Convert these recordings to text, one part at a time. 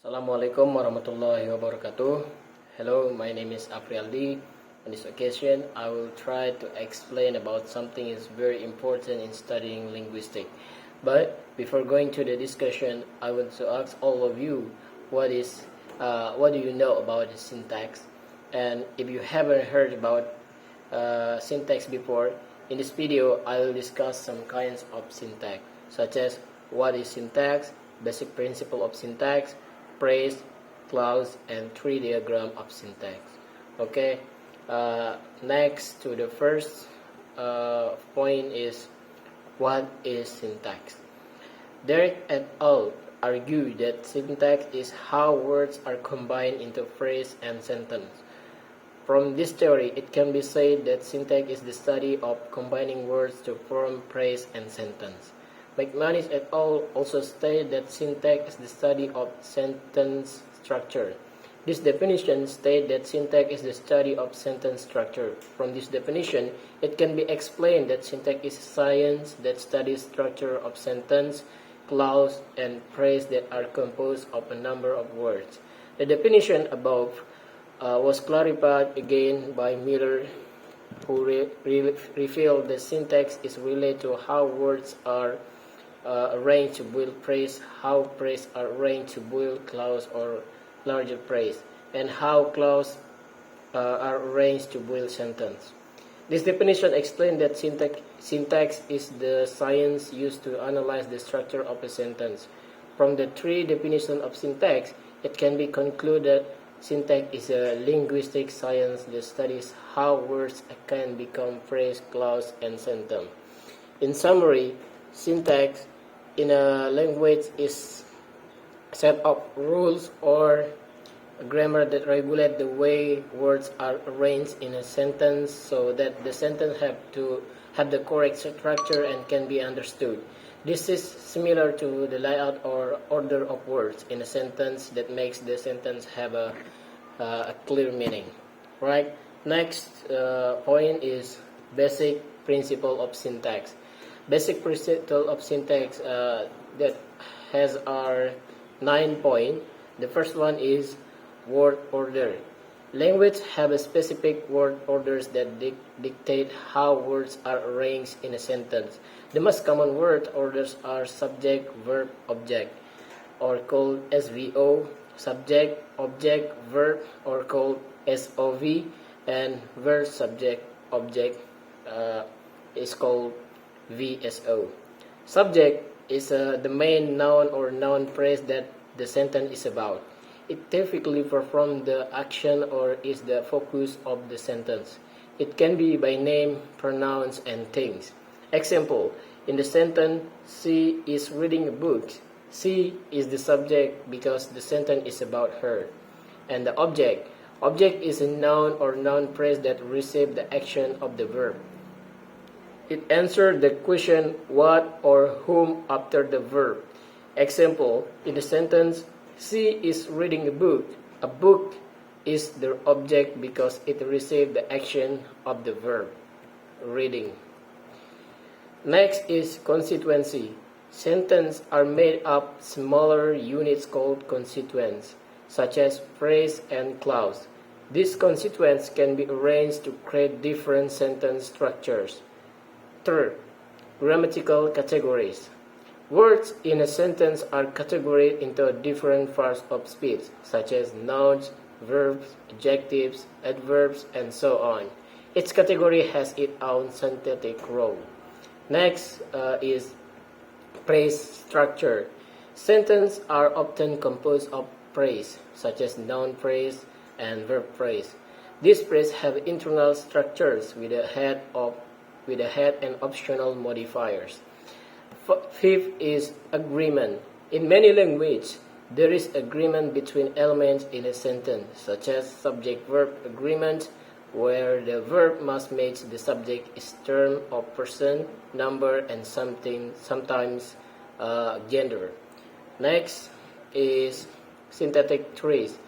Assalamualaikum warahmatullahi wabarakatuh. Hello, my name is Aprialdi. On this occasion, I will try to explain about something is very important in studying linguistics. But before going to the discussion, I want to ask all of you, what do you know about the syntax? And if you haven't heard about syntax before, in this video, I will discuss some kinds of syntax, such as what is syntax, basic principle of syntax, phrase, clause, and tree diagram of syntax. Okay. Next to the first point is what is syntax. Derek et al. Argue that syntax is how words are combined into phrase and sentence. From this theory, it can be said that syntax is the study of combining words to form phrase and sentence. McManus et al. Also state that syntax is the study of sentence structure. This definition states that syntax is the study of sentence structure. From this definition, it can be explained that syntax is a science that studies structure of sentence, clause, and phrase that are composed of a number of words. The definition above was clarified again by Miller, who revealed that syntax is related to how words are arranged to build phrase, how phrase are arranged to build clause or larger phrase, and how clause are arranged to build sentence. This definition explains that syntax is the science used to analyze the structure of a sentence. From the three definitions of syntax, it can be concluded syntax is a linguistic science that studies how words can become phrase, clause, and sentence. In summary, syntax in a language is a set of rules or grammar that regulate the way words are arranged in a sentence so that the sentence have to have the correct structure and can be understood. This is similar to the layout or order of words in a sentence that makes the sentence have a clear meaning. Right? Next point is basic principle of syntax. Basic principle of syntax that has our 9 points. The first one is word order. Language have a specific word orders that dictate how words are arranged in a sentence. The most common word orders are subject, verb, object, or called SVO, subject, object, verb, or called SOV, and verb, subject, object is called VSO. Subject is the main noun or noun phrase that the sentence is about. It typically performs the action or is the focus of the sentence. It can be by name, pronouns, and things. Example, in the sentence, she is reading a book. She is the subject because the sentence is about her. And the object. Object is a noun or noun phrase that receives the action of the verb. It answers the question what or whom after the verb. Example, in the sentence, she is reading a book. A book is the object because it received the action of the verb, reading. Next is constituency. Sentences are made up smaller units called constituents, such as phrase and clause. These constituents can be arranged to create different sentence structures. Third, grammatical categories. Words in a sentence are categorized into different parts of speech, such as nouns, verbs, adjectives, adverbs, and so on. Each category has its own synthetic role. Next is phrase structure. Sentences are often composed of phrase, such as noun phrase and verb phrase. These phrases have internal structures with a head and optional modifiers. Fifth is agreement. In many languages, there is agreement between elements in a sentence, such as subject-verb agreement, where the verb must match the subject is term of person, number, and sometimes gender. Next is syntactic trees.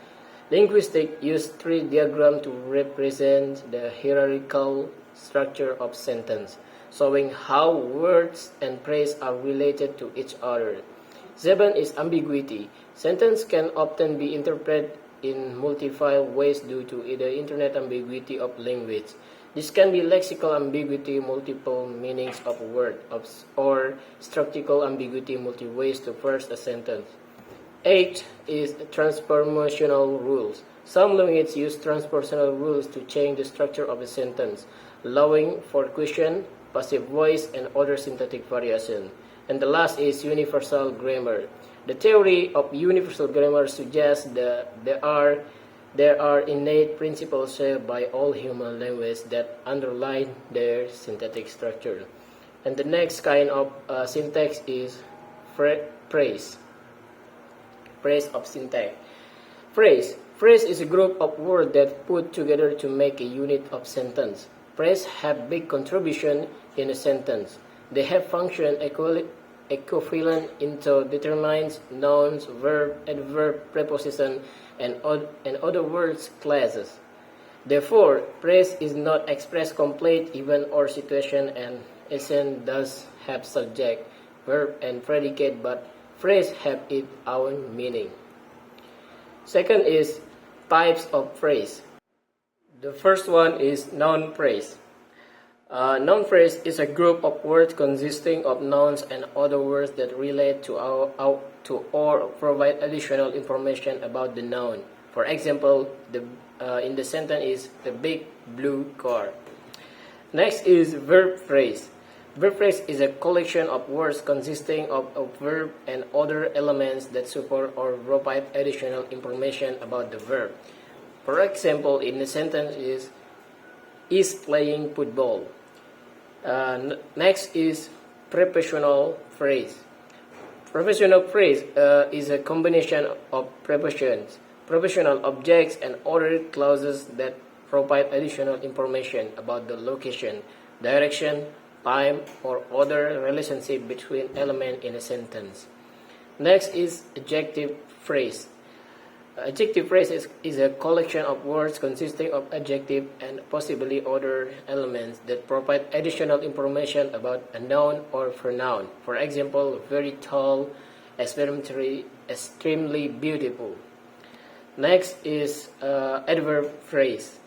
Linguistics use tree diagram to represent the hierarchical structure of sentence, showing how words and phrase are related to each other. 7 is ambiguity. Sentence can often be interpreted in multiple ways due to either internet ambiguity of language. This can be lexical ambiguity, multiple meanings of a word, or structural ambiguity, multiple ways to parse a sentence. 8 is transformational rules. Some languages use transformational rules to change the structure of a sentence, allowing for question, passive voice, and other syntactic variation. And the last is universal grammar. The theory of universal grammar suggests that there are innate principles shared by all human languages that underlie their syntactic structure. And the next kind of syntax is phrase. Phrase of syntax. Phrase is a group of words that put together to make a unit of sentence. Phrases have big contribution in a sentence. They have function equivalent into determinants, nouns, verb, adverb, preposition, and other words classes. Therefore, phrase is not express complete event or situation, and essence does have subject, verb, and predicate, but phrase have its own meaning. Second is types of phrase. The first one is noun phrase. Noun phrase is a group of words consisting of nouns and other words that relate to or provide additional information about the noun. For example, in the sentence is the big blue car. Next is verb phrase. Verb phrase is a collection of words consisting of a verb and other elements that support or provide additional information about the verb. For example, in the sentence is playing football. Next is prepositional phrase. Prepositional phrase is a combination of prepositions, prepositional objects, and other clauses that provide additional information about the location, direction, time, or other relationship between elements in a sentence. Next is adjective phrase. Adjective phrase is a collection of words consisting of adjective and possibly other elements that provide additional information about a noun or pronoun. For example, very tall, extremely beautiful. Next is adverb phrase.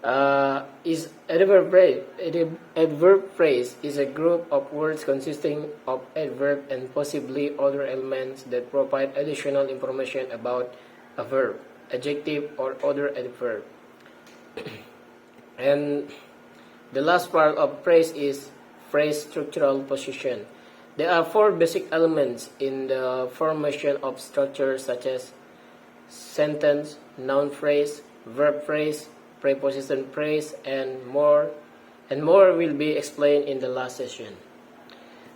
Adverb phrase is a group of words consisting of adverb and possibly other elements that provide additional information about a verb, adjective, or other adverb. And the last part of phrase is phrase structural position. There are 4 basic elements in the formation of structure, such as sentence, noun phrase, verb phrase, preposition phrase, and more will be explained in the last session.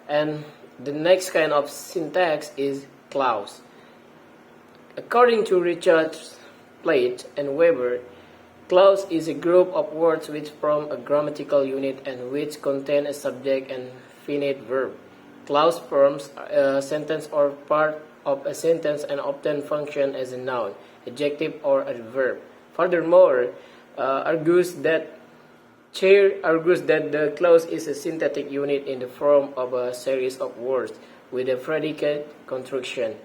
And the next kind of syntax is clause. According to Richards, Plate, and Weber, clause is a group of words which form a grammatical unit and which contain a subject and finite verb. Clause forms a sentence or part of a sentence and often function as a noun, adjective, or adverb. Furthermore, argues that the clause is a syntactic unit in the form of a series of words with a predicate construction.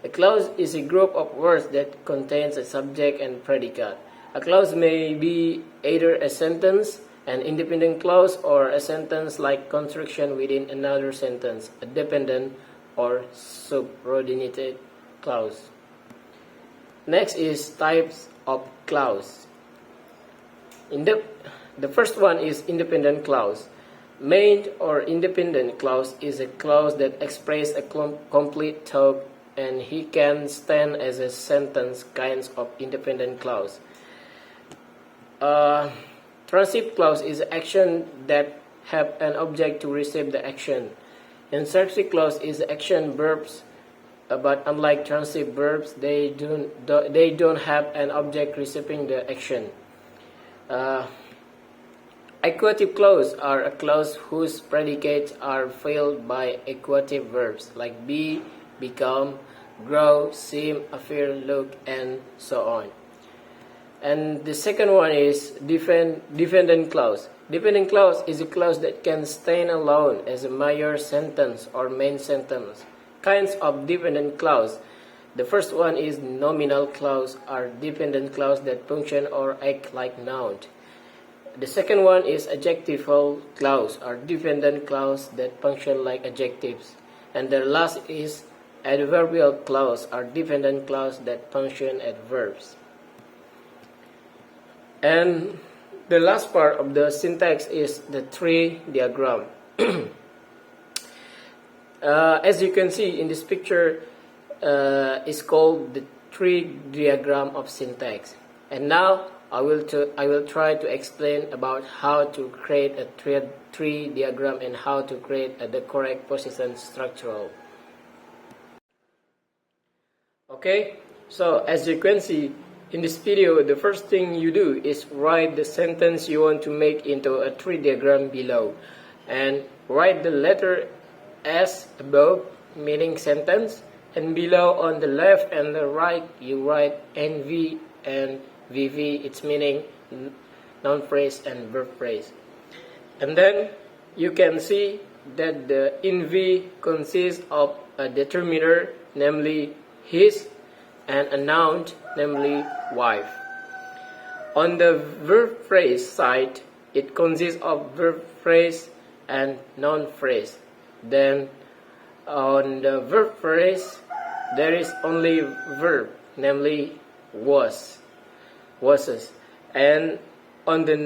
A clause is a group of words that contains a subject and predicate. A clause may be either a sentence, an independent clause, or a sentence-like construction within another sentence, a dependent or subordinated clause. Next is types of clause. The first one is independent clause. Main or independent clause is a clause that expresses a complete thought, and he can stand as a sentence kinds of independent clause. Transitive clause is action that have an object to receive the action. Insertive clause is action verbs, but unlike transitive verbs, they don't have an object receiving the action. Equative clause are a clause whose predicates are filled by equative verbs like be, become, grow, seem, appear, look, and so on. And the second one is dependent clause. Dependent clause is a clause that can stand alone as a major sentence or main sentence. kinds of dependent clause. The first one is nominal clause, are dependent clause that function or act like noun. The second one is adjectival clause, are dependent clause that function like adjectives. And the last is adverbial clause, are dependent clause that function as verbs. And the last part of the syntax is the tree diagram. As you can see in this picture, it's called the tree diagram of syntax. And now I will try to explain about how to create a tree diagram and how to create the correct position structural. Okay, so as you can see in this video, the first thing you do is write the sentence you want to make into a tree diagram below, and write the letter S above, meaning sentence, and below on the left and the right you write NV and VV, it's meaning noun phrase and verb phrase. And then you can see that the NV consists of a determiner, namely his, and a noun, namely wife. On the verb phrase side, it consists of verb phrase and noun phrase. Then on the verb phrase, there is only verb, namely was, was. And on the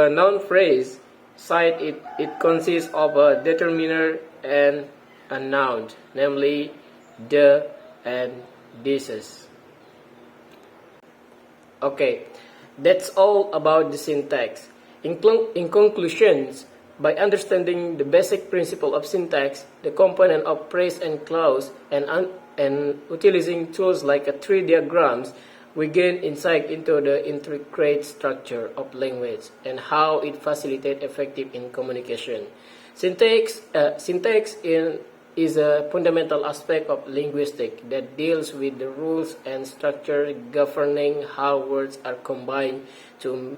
noun phrase side, it consists of a determiner and a noun, namely the and this. Okay, that's all about the syntax. In conclusions, by understanding the basic principle of syntax, the component of phrase and clause, and utilizing tools like a tree diagrams, we gain insight into the intricate structure of language and how it facilitates effective in communication. Syntax is a fundamental aspect of linguistics that deals with the rules and structure governing how words are combined to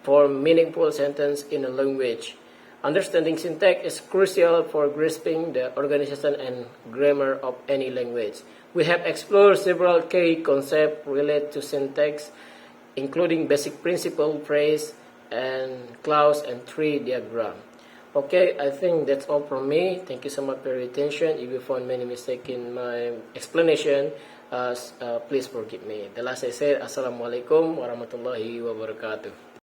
form meaningful sentences in a language. Understanding syntax is crucial for grasping the organization and grammar of any language. We have explored several key concepts related to syntax, including basic principle, phrase, and clause, and tree diagram. Okay, I think that's all from me. Thank you so much for your attention. If you found many mistakes in my explanation, please forgive me. The last I said, Assalamualaikum warahmatullahi wabarakatuh.